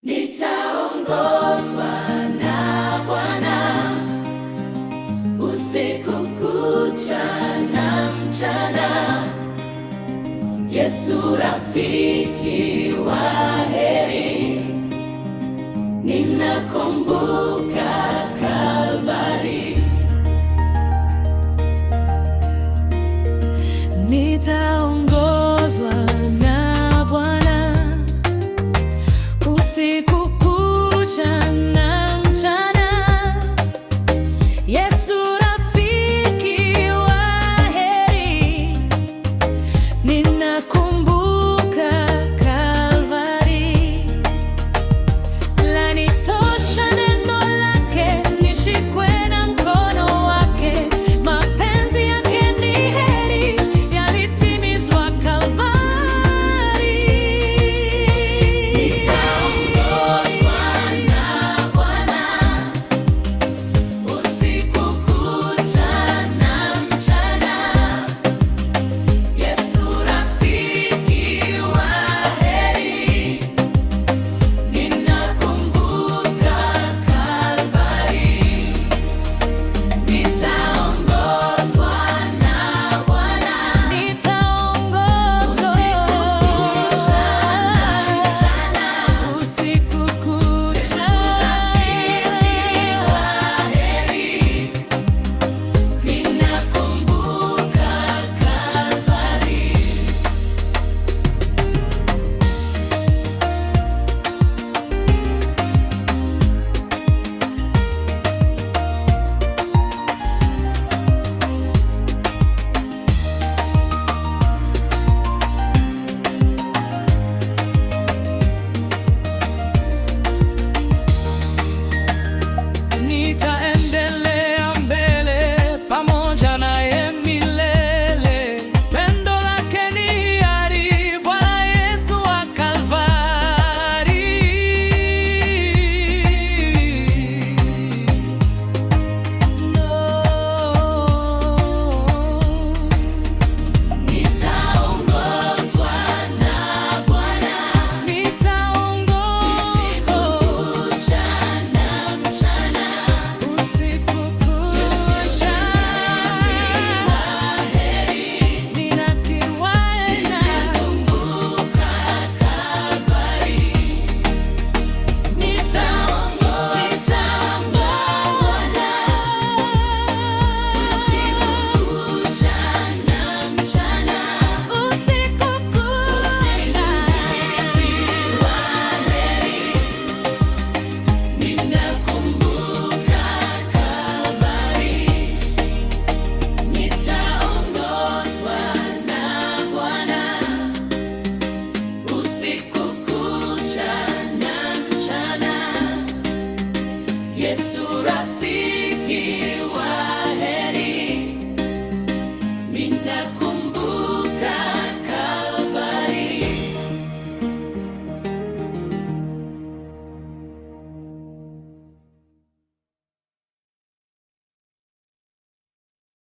Nitaongozwa na Bwana usiku kucha na mchana. Yesu rafiki wa heri, ninakumbuka Kalvari. Nitaongozwa na Bwana usiku kucha na mchana. Yesu rafiki wa heri, ninakumbuka Kalvari. Lanitosha neno lake, nishikwe na mkono wake. Mapenzi yake ni heri, yalitimizwa Kalvari. Nitaongozwa na Bwana usiku kucha na mchana. Yesu rafiki wa heri, ninakumbuka Kalvari. Nitaongozwa na Bwana usiku kucha. ninakumbuka Kalvari. Nitaendelea mbele pamoja naye milele. Pendo lake ni hiari, Bwana Yesu wa Kalvari. Nitaongozwa na Bwana usiku kucha na mchana. Usiku kucha, ninakiwaenda Ninakumbuka Kalvari. Nitaongoza usiku kucha na mchana. usiku kucha. Ninakumbuka Kalvari. Nitaongozwa na Bwana usiku kucha na mchana. Yesu rafiki